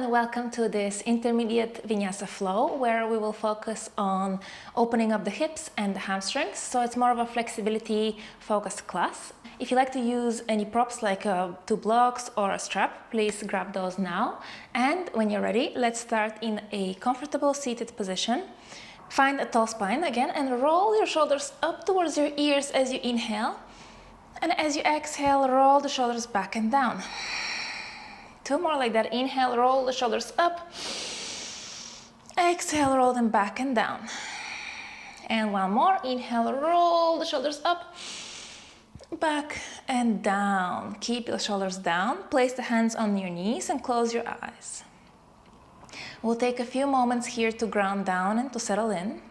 and welcome to this intermediate vinyasa flow where we will focus on opening up the hips and the hamstrings. So it's more of a flexibility focused class. If you like to use any props like two blocks or a strap, please grab those now. And when you're ready, let's start in a comfortable seated position. Find a tall spine again and roll your shoulders up towards your ears as you inhale. And as you exhale, roll the shoulders back and down. Two more like that. Inhale, roll the shoulders up. Exhale, roll them back and down. And one more. Inhale, roll the shoulders up, back and down. Keep your shoulders down. Place the hands on your knees and close your eyes. We'll take a few moments here to ground down and to settle in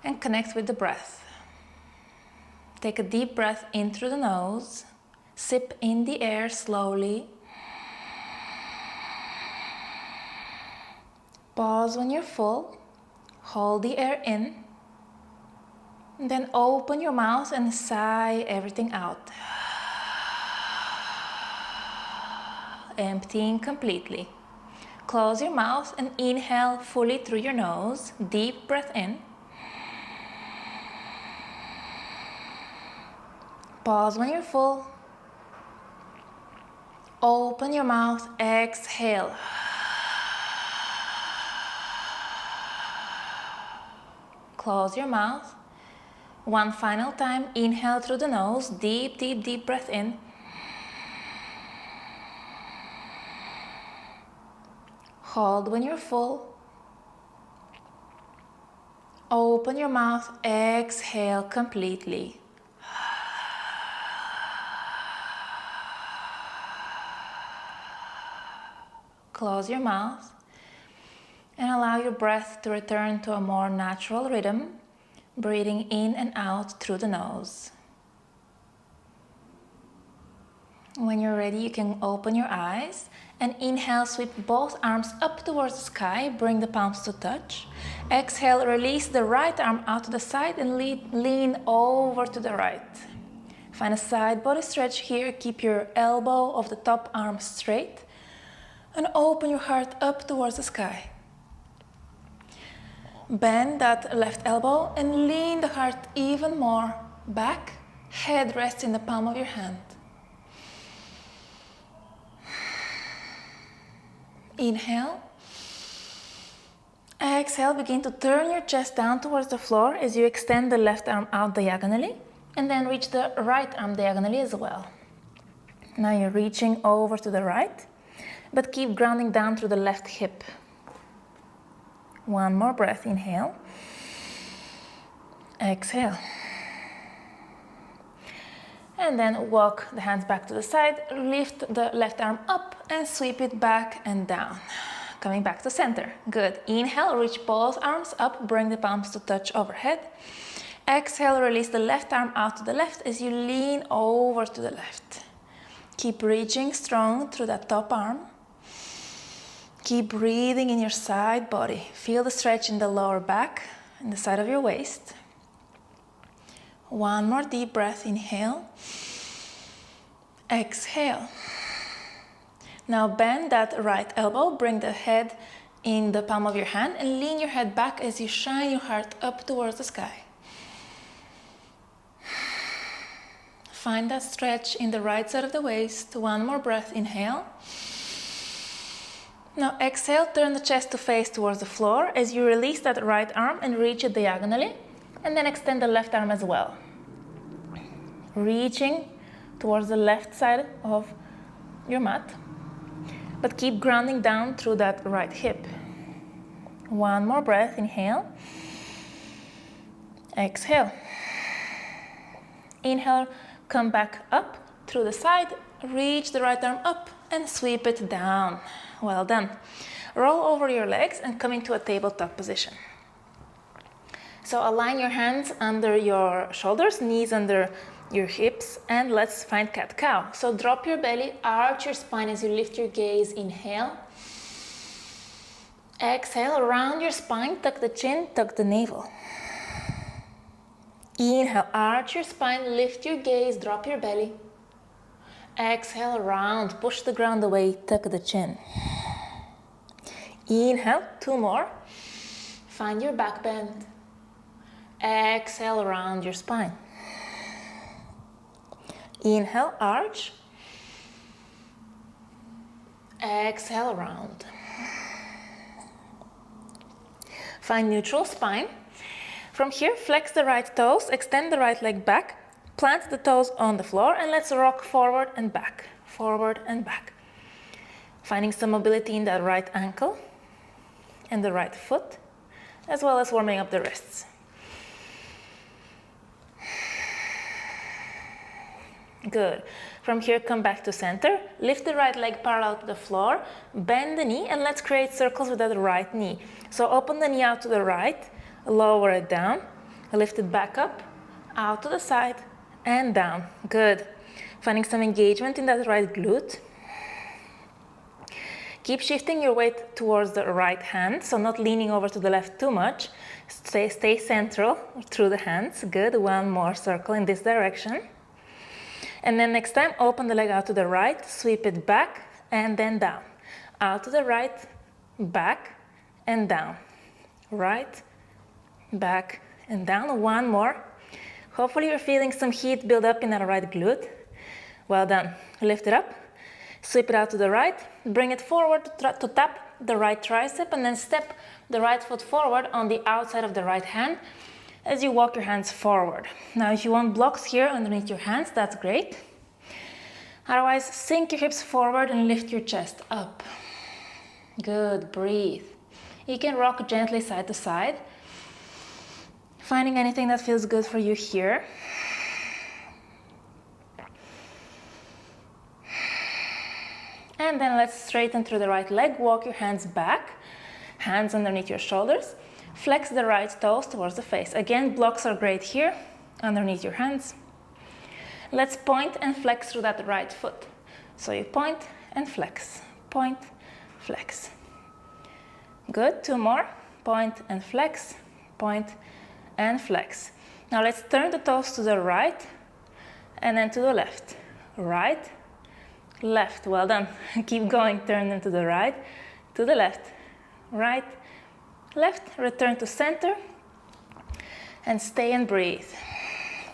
and connect with the breath. Take a deep breath in through the nose. Sip in the air slowly. Pause when you're full. Hold the air in. And then open your mouth and sigh everything out. Emptying completely. Close your mouth and inhale fully through your nose. Deep breath in. Pause when you're full. Open your mouth. Exhale. Close your mouth. One final time. Inhale through the nose. Deep, deep, deep breath in. Hold when you're full. Open your mouth. Exhale completely. Close your mouth. And allow your breath to return to a more natural rhythm, breathing in and out through the nose. When you're ready, you can open your eyes and inhale, sweep both arms up towards the sky, bring the palms to touch. Exhale, release the right arm out to the side and lean over to the right. Find a side body stretch here, keep your elbow of the top arm straight and open your heart up towards the sky. Bend that left elbow and lean the heart even more back. Head rests in the palm of your hand. Inhale. Exhale, begin to turn your chest down towards the floor as you extend the left arm out diagonally and then reach the right arm diagonally as well. Now you're reaching over to the right, but keep grounding down through the left hip. One more breath, inhale. Exhale. And then walk the hands back to the side, lift the left arm up and sweep it back and down. Coming back to center. Good. Inhale, reach both arms up, bring the palms to touch overhead. Exhale, release the left arm out to the left as you lean over to the left. Keep reaching strong through that top arm. Keep breathing in your side body. Feel the stretch in the lower back and the side of your waist. One more deep breath. Inhale. Exhale. Now bend that right elbow. Bring the head in the palm of your hand and lean your head back as you shine your heart up towards the sky. Find that stretch in the right side of the waist. One more breath. Inhale. Now exhale, turn the chest to face towards the floor as you release that right arm and reach it diagonally, and then extend the left arm as well. Reaching towards the left side of your mat, but keep grounding down through that right hip. One more breath, inhale. Exhale. Inhale, come back up through the side, reach the right arm up and sweep it down. Well done. Roll over your legs and come into a tabletop position. So align your hands under your shoulders, knees under your hips, and let's find cat-cow. So drop your belly, arch your spine as you lift your gaze. Inhale. Exhale, round your spine, tuck the chin, tuck the navel. Inhale, arch your spine, lift your gaze, drop your belly. Exhale, round, push the ground away, tuck the chin. Inhale, 2 more. Find your back bend. Exhale, round your spine. Inhale, arch. Exhale, round. Find neutral spine. From here, flex the right toes, extend the right leg back, plant the toes on the floor, and let's rock forward and back, forward and back. Finding some mobility in that right ankle and the right foot, as well as warming up the wrists. Good. From here, come back to center. Lift the right leg parallel to the floor, bend the knee, and let's create circles with that right knee. So open the knee out to the right, lower it down, lift it back up, out to the side, and down. Good. Finding some engagement in that right glute. Keep shifting your weight towards the right hand, so not leaning over to the left too much. Stay central through the hands. Good. One more circle in this direction. And then next time, open the leg out to the right, sweep it back, and then down. Out to the right, back, and down. Right, back, and down. One more. Hopefully you're feeling some heat build up in that right glute. Well done. Lift it up, sweep it out to the right, bring it forward to tap the right tricep, and then step the right foot forward on the outside of the right hand as you walk your hands forward. Now, if you want blocks here underneath your hands, that's great. Otherwise, sink your hips forward and lift your chest up. Good, breathe. You can rock gently side to side, finding anything that feels good for you here. And then let's straighten through the right leg, walk your hands back, hands underneath your shoulders, flex the right toes towards the face. Again, blocks are great here, underneath your hands. Let's point and flex through that right foot. So you point and flex, point, flex. Good, 2 more, point and flex, point and flex. Now let's turn the toes to the right and then to the left. Right, left, well done. Keep going, turn them to the right, to the left, right, left, return to center, and stay and breathe.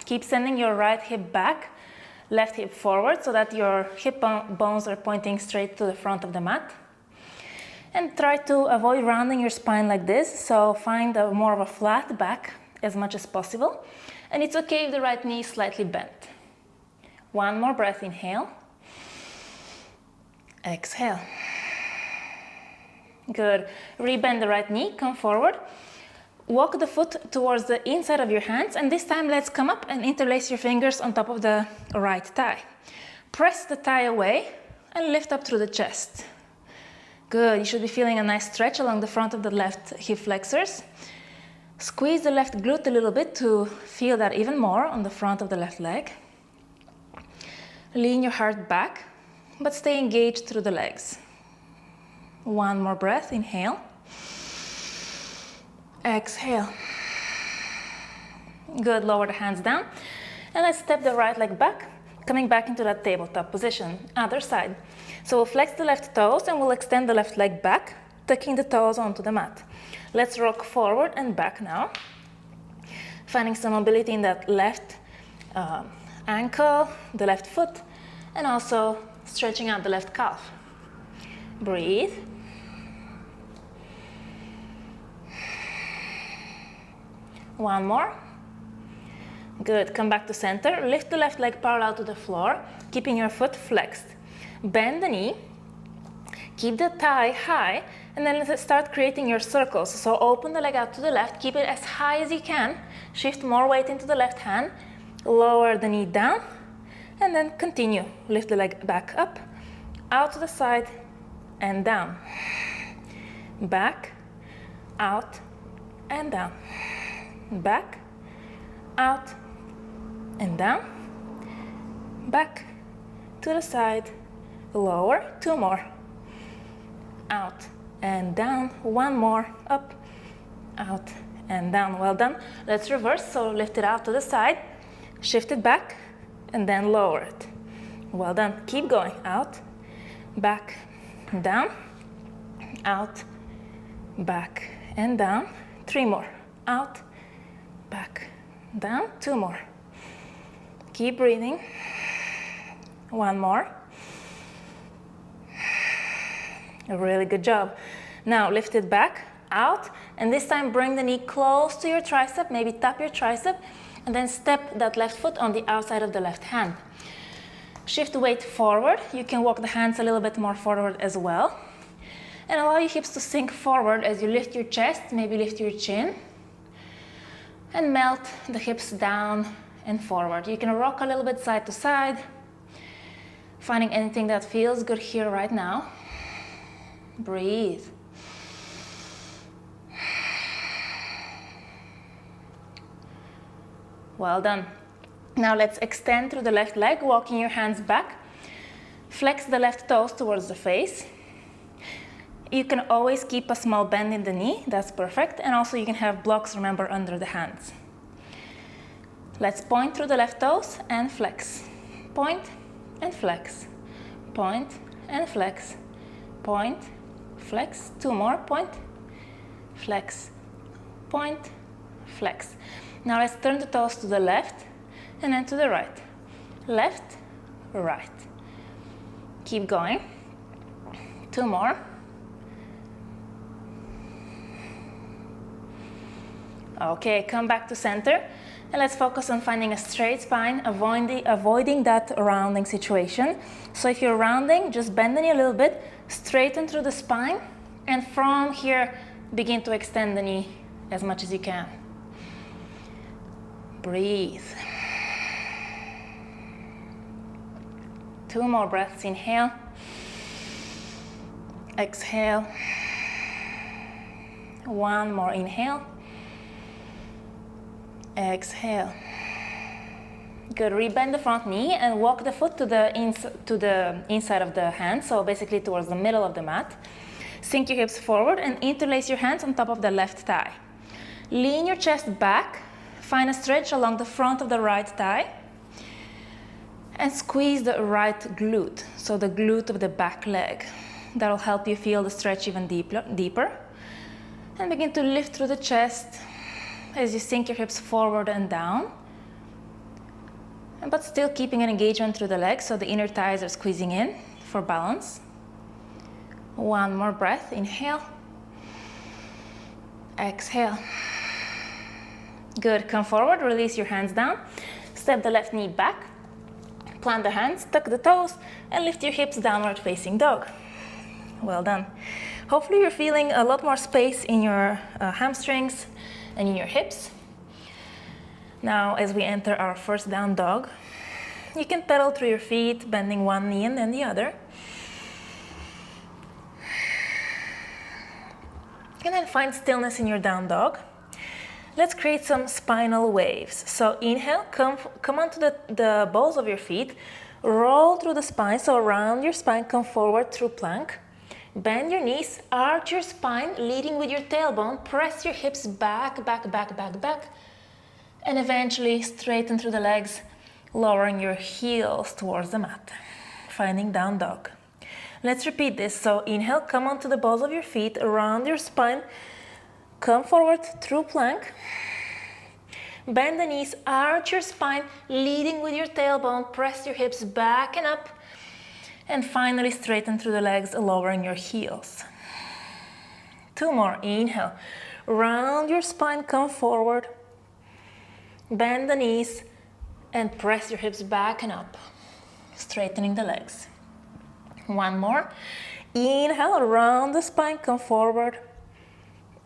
Keep sending your right hip back, left hip forward so that your hip bones are pointing straight to the front of the mat. And try to avoid rounding your spine like this, so find more of a flat back as much as possible. And it's okay if the right knee is slightly bent. One more breath, inhale. Exhale. Good. Rebend the right knee, come forward. Walk the foot towards the inside of your hands, and this time let's come up and interlace your fingers on top of the right thigh. Press the thigh away and lift up through the chest. Good. You should be feeling a nice stretch along the front of the left hip flexors. Squeeze the left glute a little bit to feel that even more on the front of the left leg. Lean your heart back, but stay engaged through the legs. One more breath, inhale. Exhale. Good, lower the hands down. And let's step the right leg back, coming back into that tabletop position. Other side. So we'll flex the left toes and we'll extend the left leg back, tucking the toes onto the mat. Let's rock forward and back now. Finding some mobility in that left ankle, the left foot, and also stretching out the left calf. Breathe. One more. Good, come back to center. Lift the left leg parallel to the floor, keeping your foot flexed. Bend the knee, keep the thigh high, and then let's start creating your circles. So open the leg out to the left, keep it as high as you can, shift more weight into the left hand, lower the knee down, and then continue. Lift the leg back up, out to the side, and down. Back, out, and down. Back, out, and down. Back, to the side, lower, 2 more. Out and down, 1 more, up, out, and down. Well done. Let's reverse, so lift it out to the side, shift it back, and then lower it. Well done. Keep going, out, back, down, out, back and down. 3 more. Out, back, down. 2 more. Keep breathing. 1 more. A really good job. Now lift it back, out, and this time bring the knee close to your tricep, maybe tap your tricep, and then step that left foot on the outside of the left hand. Shift the weight forward. You can walk the hands a little bit more forward as well. And allow your hips to sink forward as you lift your chest, maybe lift your chin. And melt the hips down and forward. You can rock a little bit side to side, finding anything that feels good here right now. Breathe. Well done. Now let's extend through the left leg, walking your hands back. Flex the left toes towards the face. You can always keep a small bend in the knee, that's perfect. And also you can have blocks, remember, under the hands. Let's point through the left toes and flex. Point and flex. Point and flex. Point, flex. 2 more. Point, flex. Point, flex. Now let's turn the toes to the left and then to the right. Left, right. Keep going. 2 more. Okay, come back to center. And let's focus on finding a straight spine, avoiding that rounding situation. So if you're rounding, just bend the knee a little bit, straighten through the spine, and from here, begin to extend the knee as much as you can. Breathe. 2 more breaths. Inhale. Exhale. 1 more. Inhale. Exhale. Good. Rebend the front knee and walk the foot to the inside of the hand, so basically towards the middle of the mat. Sink your hips forward and interlace your hands on top of the left thigh. Lean your chest back. Find a stretch along the front of the right thigh. And squeeze the right glute, so the glute of the back leg. That'll help you feel the stretch even deeper. And begin to lift through the chest as you sink your hips forward and down, but still keeping an engagement through the legs, so the inner thighs are squeezing in for balance. 1 more breath. Inhale. Exhale. Good. Come forward, release your hands down, step the left knee back, plant the hands, tuck the toes, and lift your hips downward facing dog. Well done. Hopefully you're feeling a lot more space in your hamstrings and in your hips. Now, as we enter our first down dog, you can pedal through your feet, bending one knee and then the other. And then find stillness in your down dog. Let's create some spinal waves. So inhale, come onto the balls of your feet, roll through the spine, so around your spine, come forward through plank. Bend your knees, arch your spine, leading with your tailbone, press your hips back, back, back, back, back, and eventually straighten through the legs, lowering your heels towards the mat, finding down dog. Let's repeat this. So inhale, come onto the balls of your feet, around your spine, come forward through plank, bend the knees, arch your spine, leading with your tailbone, press your hips back and up, and finally straighten through the legs, lowering your heels. 2 more. Inhale, round your spine, come forward, bend the knees, and press your hips back and up, straightening the legs. 1 more. Inhale, around the spine, come forward.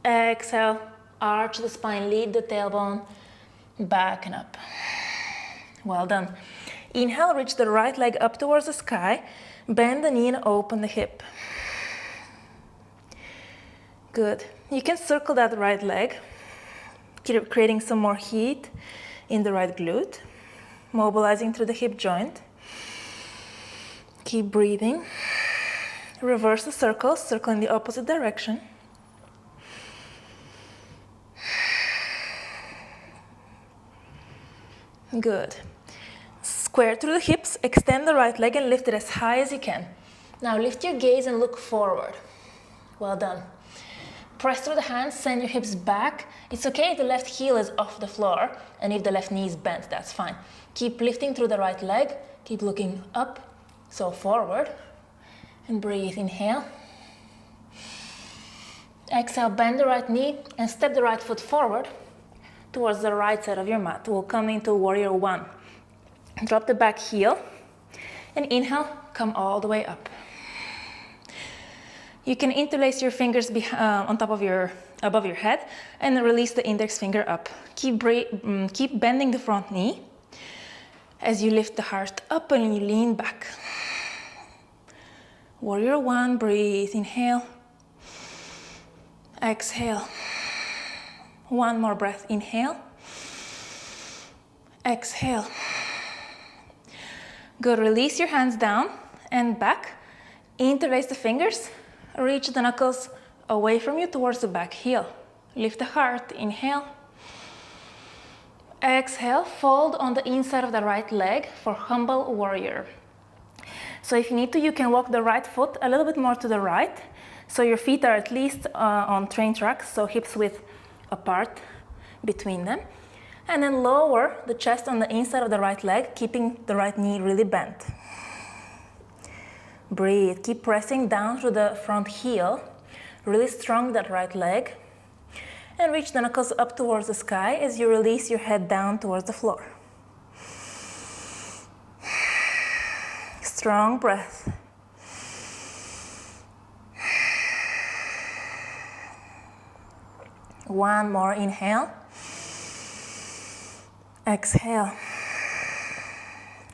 Exhale, arch the spine, lead the tailbone, back and up. Well done. Inhale, reach the right leg up towards the sky, bend the knee and open the hip. Good. You can circle that right leg, creating some more heat in the right glute, mobilizing through the hip joint. Keep breathing. Reverse the circle, circle in the opposite direction. Good. Square through the hips, extend the right leg and lift it as high as you can. Now lift your gaze and look forward. Well done. Press through the hands, send your hips back. It's okay if the left heel is off the floor and if the left knee is bent, that's fine. Keep lifting through the right leg, keep looking up, so forward, and breathe, inhale. Exhale, bend the right knee and step the right foot forward towards the right side of your mat. We'll come into warrior one. Drop the back heel and inhale, come all the way up. You can interlace your fingers on top of above your head and release the index finger up. Keep bending the front knee as you lift the heart up and you lean back. Warrior one, breathe, inhale. Exhale. One more breath, inhale. Exhale. Good, release your hands down and back. Interlace the fingers. Reach the knuckles away from you towards the back heel. Lift the heart, inhale. Exhale, fold on the inside of the right leg for humble warrior. So if you need to, you can walk the right foot a little bit more to the right, so your feet are at least on train tracks, so hips width apart between them. And then lower the chest on the inside of the right leg, keeping the right knee really bent. Breathe, keep pressing down through the front heel, really strong that right leg, and reach the knuckles up towards the sky as you release your head down towards the floor. Strong breath. One more, inhale. Exhale.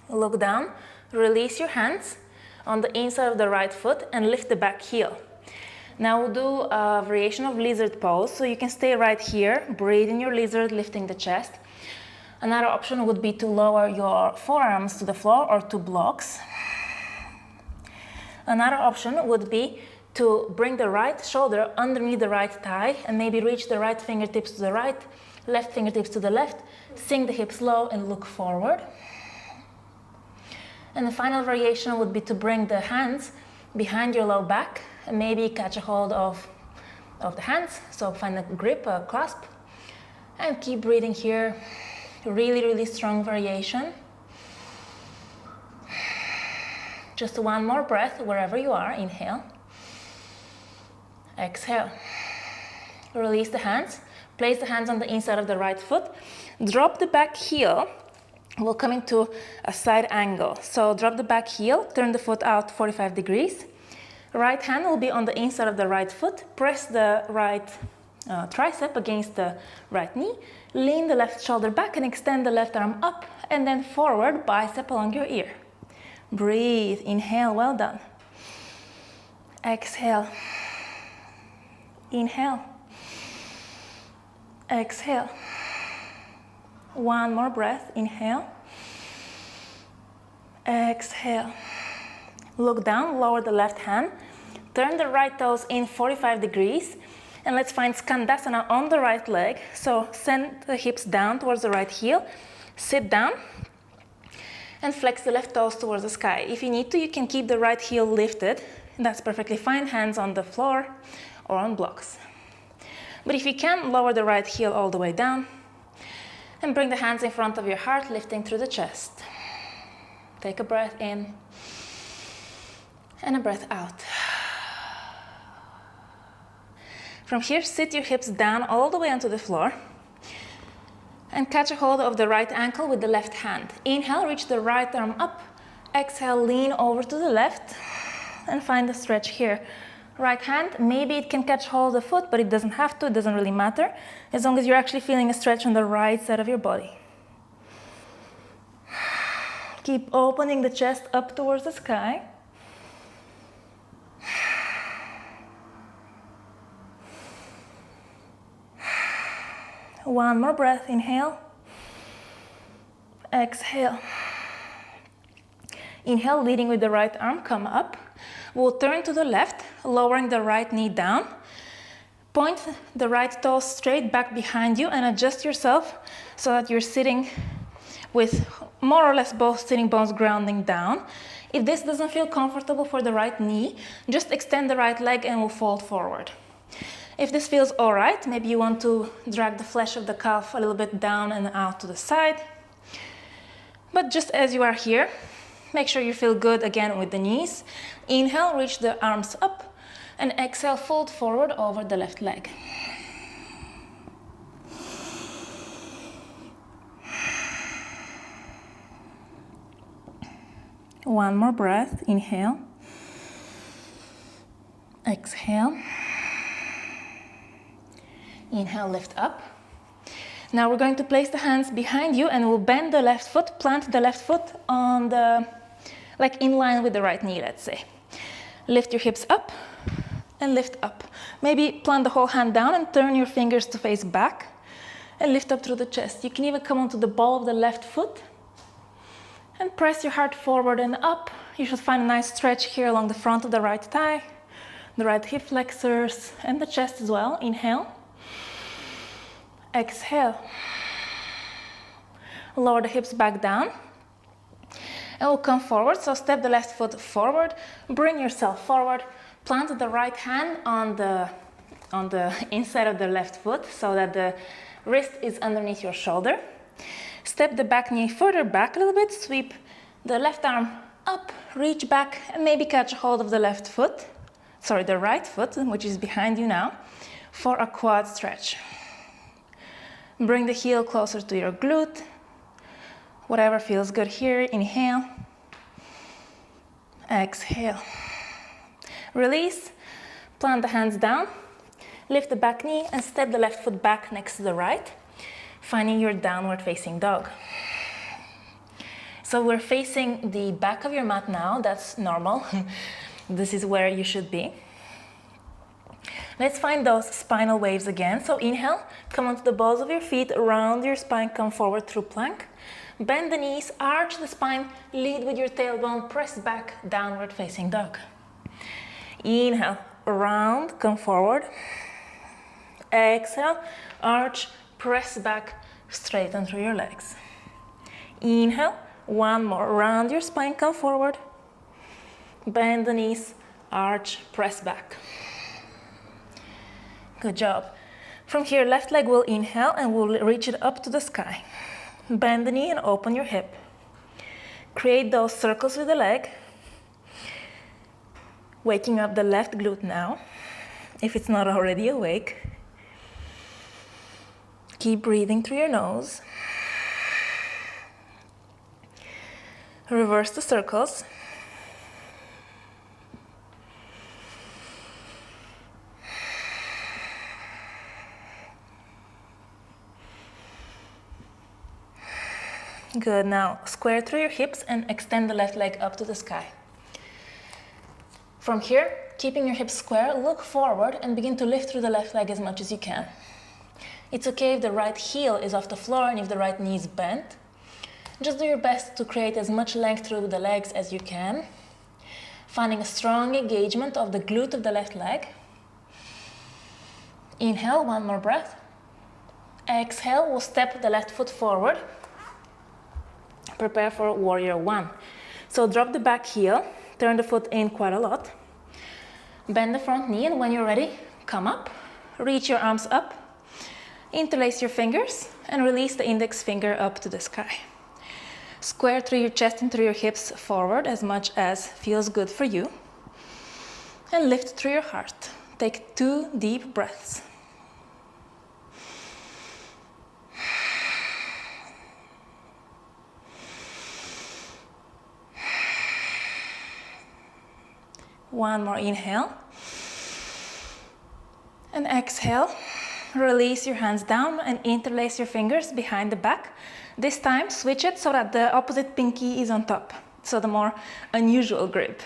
Look down, release your hands on the inside of the right foot and lift the back heel. Now we'll do a variation of lizard pose, so you can stay right here, breathe in your lizard, lifting the chest. Another option would be to lower your forearms to the floor or to blocks. Another option would be to bring the right shoulder underneath the right thigh and maybe reach the right fingertips to the right, left fingertips to the left, sink the hips low and look forward. And the final variation would be to bring the hands behind your low back and maybe catch a hold of the hands. So find a grip, a clasp, and keep breathing here. Really, really strong variation. Just one more breath wherever you are. Inhale. Exhale. Release the hands. Place the hands on the inside of the right foot. Drop the back heel. We'll come into a side angle. So drop the back heel, turn the foot out 45 degrees. Right hand will be on the inside of the right foot. Press the right tricep against the right knee. Lean the left shoulder back and extend the left arm up and then forward, bicep along your ear. Breathe, inhale, well done. Exhale. Inhale. Exhale. One more breath, inhale. Exhale. Look down, lower the left hand. Turn the right toes in 45 degrees. And let's find Skandasana on the right leg. So send the hips down towards the right heel. Sit down. And flex the left toes towards the sky. If you need to, you can keep the right heel lifted. That's perfectly fine. Hands on the floor or on blocks. But if you can, lower the right heel all the way down. And bring the hands in front of your heart, lifting through the chest. Take a breath in and a breath out. From here, sit your hips down all the way onto the floor and catch a hold of the right ankle with the left hand. Inhale, reach the right arm up. Exhale, lean over to the left and find a stretch here. Right hand, maybe it can catch hold of the foot, but it doesn't have to, it doesn't really matter, as long as you're actually feeling a stretch on the right side of your body. Keep opening the chest up towards the sky. One more breath, inhale. Exhale. Inhale, leading with the right arm, come up. We'll turn to the left, lowering the right knee down. Point the right toe straight back behind you and adjust yourself so that you're sitting with more or less both sitting bones grounding down. If this doesn't feel comfortable for the right knee, just extend the right leg and we'll fold forward. If this feels all right, maybe you want to drag the flesh of the calf a little bit down and out to the side. But just as you are here, make sure you feel good again with the knees. Inhale, reach the arms up, and exhale, fold forward over the left leg. One more breath. Inhale. Exhale. Inhale, lift up. Now we're going to place the hands behind you and we'll bend the left foot, plant the left foot on the, like in line with the right knee, let's say. Lift your hips up and lift up. Maybe plant the whole hand down and turn your fingers to face back and lift up through the chest. You can even come onto the ball of the left foot and press your heart forward and up. You should find a nice stretch here along the front of the right thigh, the right hip flexors, and the chest as well. Inhale. Exhale. Lower the hips back down. And we'll come forward. So step the left foot forward, bring yourself forward, plant the right hand on the inside of the left foot so that the wrist is underneath your shoulder. Step the back knee further back a little bit, sweep the left arm up, reach back, and maybe catch hold of the left foot, sorry, the right foot, which is behind you now, for a quad stretch. Bring the heel closer to your glute, whatever feels good here. Inhale, exhale. Release, plant the hands down, lift the back knee, and step the left foot back next to the right, finding your downward facing dog. So we're facing the back of your mat now. That's normal. This is where you should be. Let's find those spinal waves again. So inhale, come onto the balls of your feet, round your spine, come forward through plank. Bend the knees, arch the spine, lead with your tailbone, press back, downward facing dog. Inhale, round, come forward. Exhale, arch, press back, straighten through your legs. Inhale, one more, round your spine, come forward. Bend the knees, arch, press back. Good job. From here, left leg will inhale and we'll reach it up to the sky. Bend the knee and open your hip. Create those circles with the leg. Waking up the left glute now, if it's not already awake. Keep breathing through your nose. Reverse the circles. Good, now square through your hips and extend the left leg up to the sky. From here, keeping your hips square, look forward and begin to lift through the left leg as much as you can. It's okay if the right heel is off the floor and if the right knee is bent. Just do your best to create as much length through the legs as you can, finding a strong engagement of the glute of the left leg. Inhale, one more breath. Exhale, we'll step the left foot forward. Prepare for warrior one. So drop the back heel, turn the foot in quite a lot. Bend the front knee, and when you're ready, come up. Reach your arms up. Interlace your fingers and release the index finger up to the sky. Square through your chest and through your hips forward as much as feels good for you. And lift through your heart. Take 2 deep breaths. One more inhale. And exhale. Release your hands down and interlace your fingers behind the back. This time, switch it so that the opposite pinky is on top. So the more unusual grip.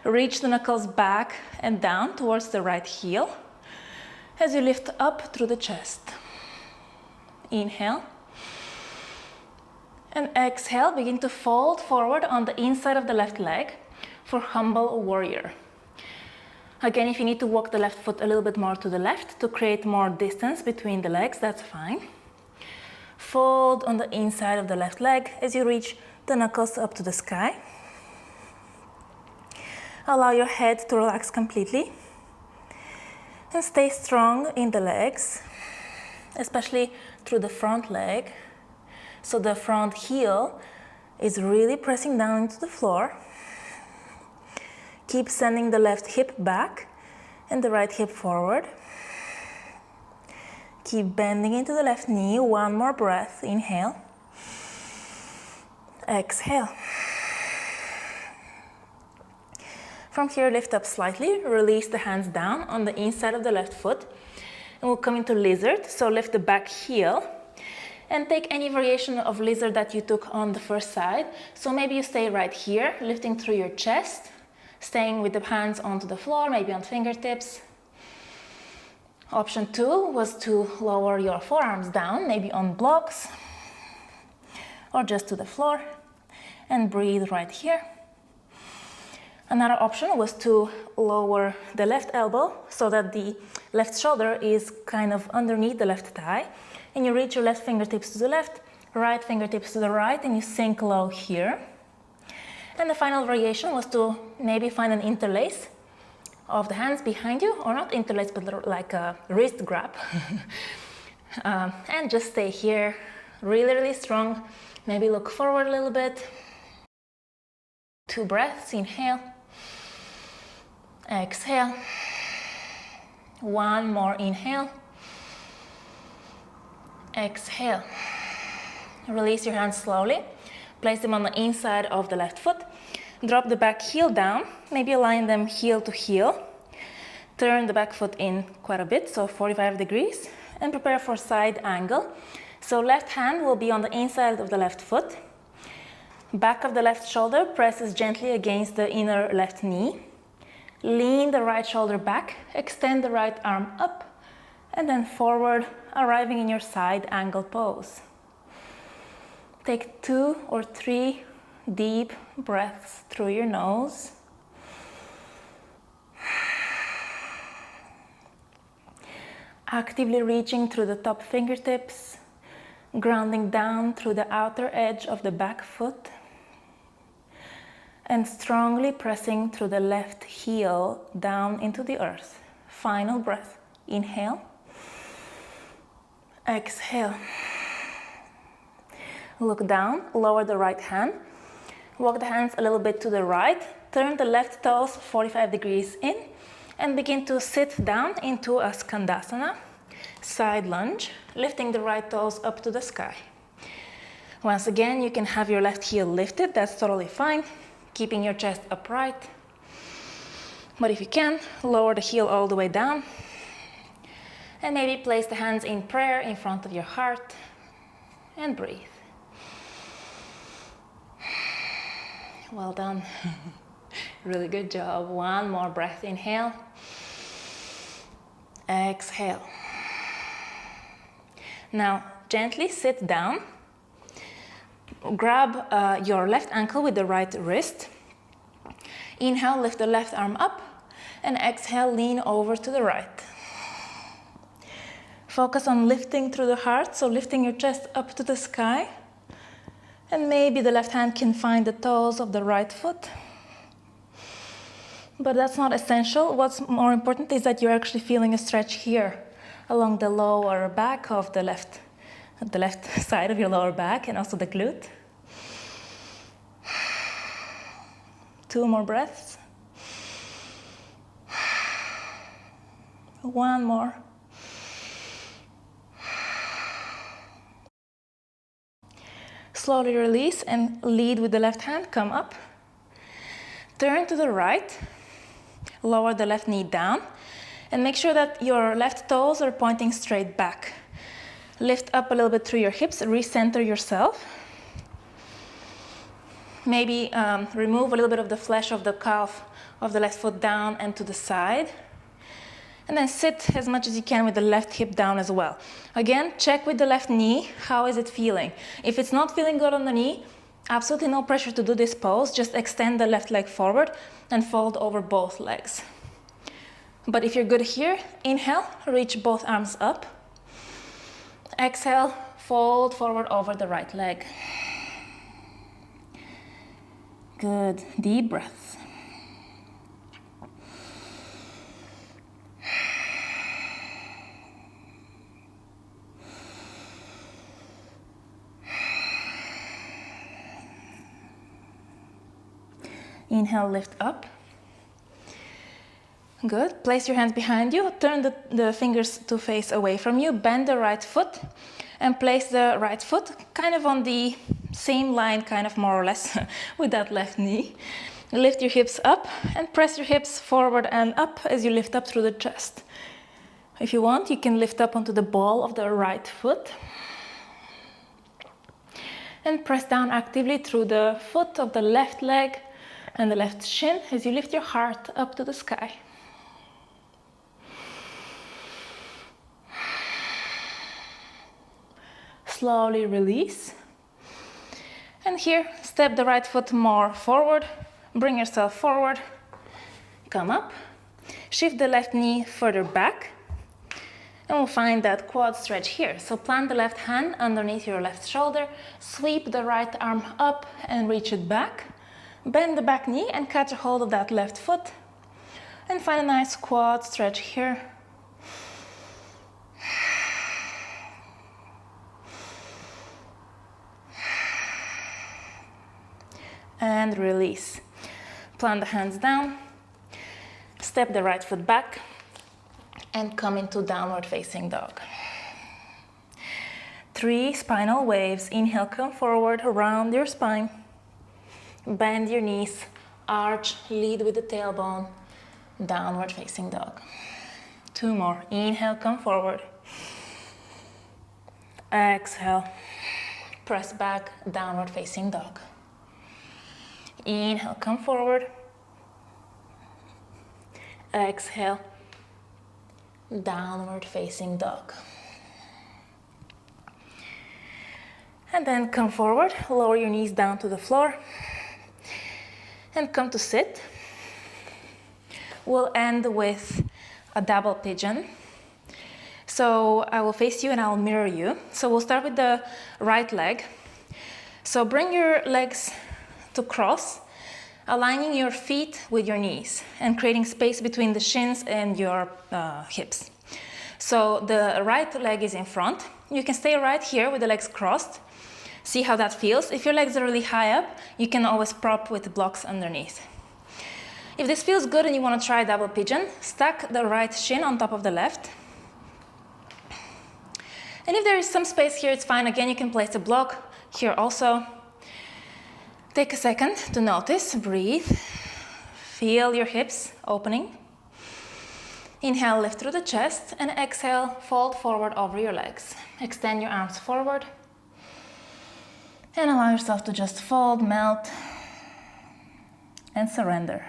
Reach the knuckles back and down towards the right heel as you lift up through the chest. Inhale. And exhale, begin to fold forward on the inside of the left leg for humble warrior. Again, if you need to walk the left foot a little bit more to the left to create more distance between the legs, that's fine. Fold on the inside of the left leg as you reach the knuckles up to the sky. Allow your head to relax completely. And stay strong in the legs, especially through the front leg. So the front heel is really pressing down into the floor. Keep sending the left hip back and the right hip forward. Keep bending into the left knee. One more breath. Inhale. Exhale. From here, lift up slightly. Release the hands down on the inside of the left foot. And we'll come into lizard. So lift the back heel. And take any variation of lizard that you took on the first side. So maybe you stay right here, lifting through your chest, staying with the hands onto the floor, maybe on fingertips. Option 2 was to lower your forearms down, maybe on blocks, or just to the floor, and breathe right here. Another option was to lower the left elbow so that the left shoulder is kind of underneath the left thigh. And you reach your left fingertips to the left, right fingertips to the right, and you sink low here. And the final variation was to maybe find an interlace of the hands behind you, or not interlace, but like a wrist grab. And just stay here, really, really strong. Maybe look forward a little bit. 2 breaths, inhale. Exhale. 1 more inhale. Exhale. Release your hands slowly. Place them on the inside of the left foot. Drop the back heel down. Maybe align them heel to heel. Turn the back foot in quite a bit, so 45 degrees. And prepare for side angle. So left hand will be on the inside of the left foot. Back of the left shoulder presses gently against the inner left knee. Lean the right shoulder back. Extend the right arm up. And then forward, arriving in your side angle pose. Take 2 or 3 deep breaths through your nose. Actively reaching through the top fingertips, grounding down through the outer edge of the back foot, and strongly pressing through the left heel down into the earth. Final breath. Inhale. Exhale. Look down, lower the right hand. Walk the hands a little bit to the right. Turn the left toes 45 degrees in and begin to sit down into a Skandasana, side lunge, lifting the right toes up to the sky. Once again, you can have your left heel lifted, that's totally fine, keeping your chest upright. But if you can, lower the heel all the way down. And maybe place the hands in prayer in front of your heart and breathe. Well done. Really good job. 1 more breath. Inhale. Exhale. Now, gently sit down. Grab your left ankle with the right wrist. Inhale, lift the left arm up. And exhale, lean over to the right. Focus on lifting through the heart, so lifting your chest up to the sky. And maybe the left hand can find the toes of the right foot. But that's not essential. What's more important is that you're actually feeling a stretch here along the lower back of the left side of your lower back and also the glute. 2 more breaths. 1 more. Slowly release and lead with the left hand. Come up. Turn to the right. Lower the left knee down. And make sure that your left toes are pointing straight back. Lift up a little bit through your hips. Recenter yourself. Maybe remove a little bit of the flesh of the calf of the left foot down and to the side. And then sit as much as you can with the left hip down as well. Again, check with the left knee, how is it feeling? If it's not feeling good on the knee, absolutely no pressure to do this pose. Just extend the left leg forward and fold over both legs. But if you're good here, inhale, reach both arms up. Exhale, fold forward over the right leg. Good, deep breaths. Inhale, lift up. Good. Place your hands behind you. Turn the fingers to face away from you. Bend the right foot and place the right foot kind of on the same line, kind of more or less, with that left knee. Lift your hips up and press your hips forward and up as you lift up through the chest. If you want, you can lift up onto the ball of the right foot and press down actively through the foot of the left leg and the left shin as you lift your heart up to the sky. Slowly release. And here, step the right foot more forward. Bring yourself forward. Come up. Shift the left knee further back. And we'll find that quad stretch here. So plant the left hand underneath your left shoulder. Sweep the right arm up and reach it back. Bend the back knee and catch a hold of that left foot. And find a nice quad stretch here. And release. Plant the hands down, step the right foot back, and come into downward facing dog. 3 spinal waves. Inhale, come forward, round your spine. Bend your knees, arch, lead with the tailbone, downward facing dog. 2 more. Inhale, come forward. Exhale, press back, downward facing dog. Inhale, come forward. Exhale, downward facing dog. And then come forward, lower your knees down to the floor, and come to sit. We'll end with a double pigeon. So I will face you and I'll mirror you. So we'll start with the right leg. So bring your legs to cross, aligning your feet with your knees and creating space between the shins and your hips. So the right leg is in front. You can stay right here with the legs crossed. See how that feels. If your legs are really high up, you can always prop with blocks underneath. If this feels good and you want to try double pigeon, stack the right shin on top of the left. And if there is some space here, it's fine. Again, you can place a block here also. Take a second to notice, breathe, feel your hips opening. Inhale, lift through the chest, and exhale, fold forward over your legs. Extend your arms forward, and allow yourself to just fold, melt, and surrender.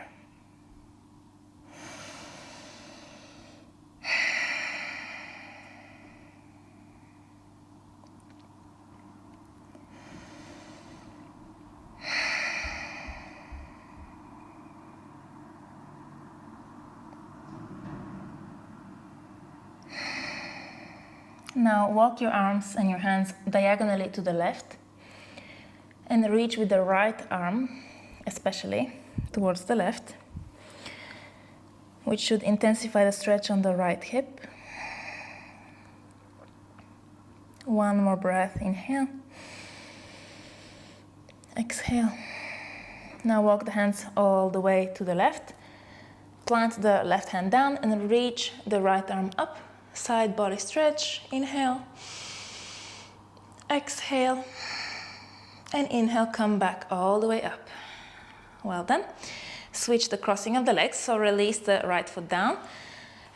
Now walk your arms and your hands diagonally to the left and reach with the right arm, especially towards the left, which should intensify the stretch on the right hip. 1 more breath, inhale, exhale. Now walk the hands all the way to the left, plant the left hand down and reach the right arm up. Side body stretch, inhale, exhale, and inhale, come back all the way up. Well done. Switch the crossing of the legs, so release the right foot down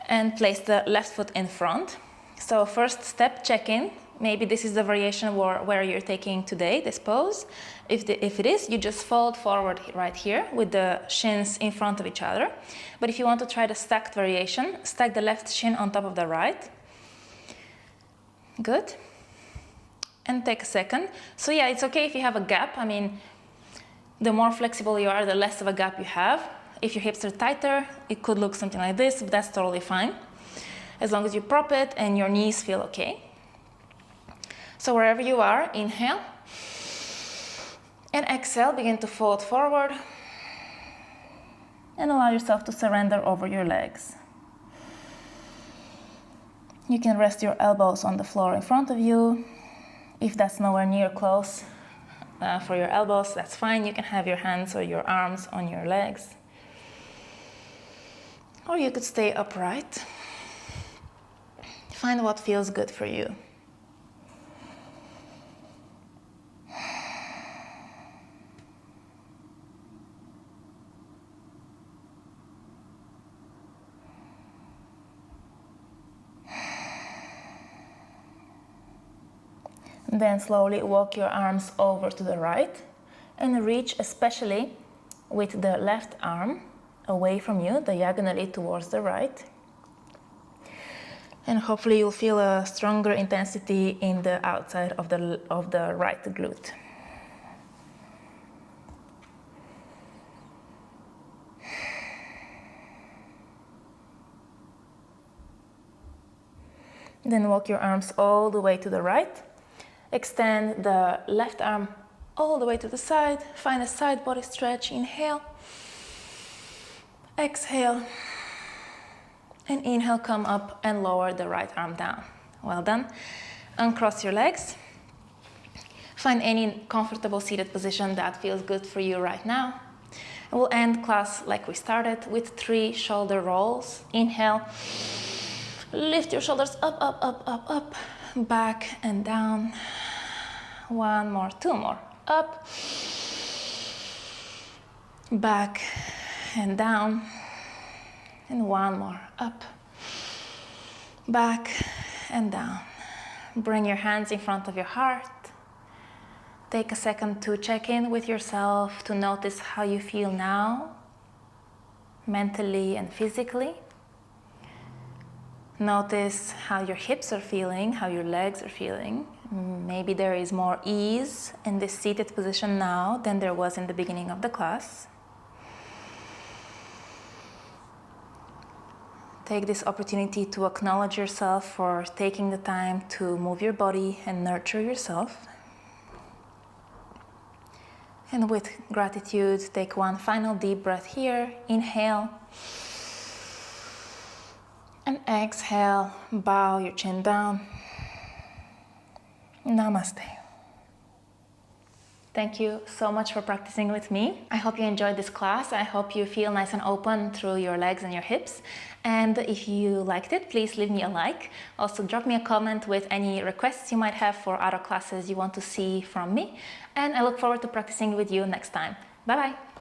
and place the left foot in front. So first step, check in. Maybe this is the variation where you're taking today, this pose. If it is, you just fold forward right here with the shins in front of each other. But if you want to try the stacked variation, stack the left shin on top of the right. Good. And take a second. So yeah, it's okay if you have a gap. I mean, the more flexible you are, the less of a gap you have. If your hips are tighter, it could look something like this, but that's totally fine. As long as you prop it and your knees feel okay. So wherever you are, inhale. And exhale, begin to fold forward. And allow yourself to surrender over your legs. You can rest your elbows on the floor in front of you. If that's nowhere near close, for your elbows, that's fine. You can have your hands or your arms on your legs. Or you could stay upright. Find what feels good for you. Then slowly walk your arms over to the right and reach, especially with the left arm away from you, diagonally towards the right. And hopefully you'll feel a stronger intensity in the outside of the right glute. Then walk your arms all the way to the right. Extend the left arm all the way to the side. Find a side body stretch. Inhale. Exhale. And inhale, come up and lower the right arm down. Well done. Uncross your legs. Find any comfortable seated position that feels good for you right now. And we'll end class like we started with 3 shoulder rolls. Inhale. Lift your shoulders up, up, up, up, up. Back and down. 1 more, 2 more. Up. Back and down. And 1 more. Up. Back and down. Bring your hands in front of your heart. Take a second to check in with yourself, to notice how you feel now, mentally and physically. Notice how your hips are feeling, how your legs are feeling. Maybe there is more ease in this seated position now than there was in the beginning of the class. Take this opportunity to acknowledge yourself for taking the time to move your body and nurture yourself. And with gratitude, take 1 final deep breath here. Inhale. And exhale, bow your chin down. Namaste. Thank you so much for practicing with me. I hope you enjoyed this class. I hope you feel nice and open through your legs and your hips. And if you liked it, please leave me a like. Also, drop me a comment with any requests you might have for other classes you want to see from me. And I look forward to practicing with you next time. Bye-bye.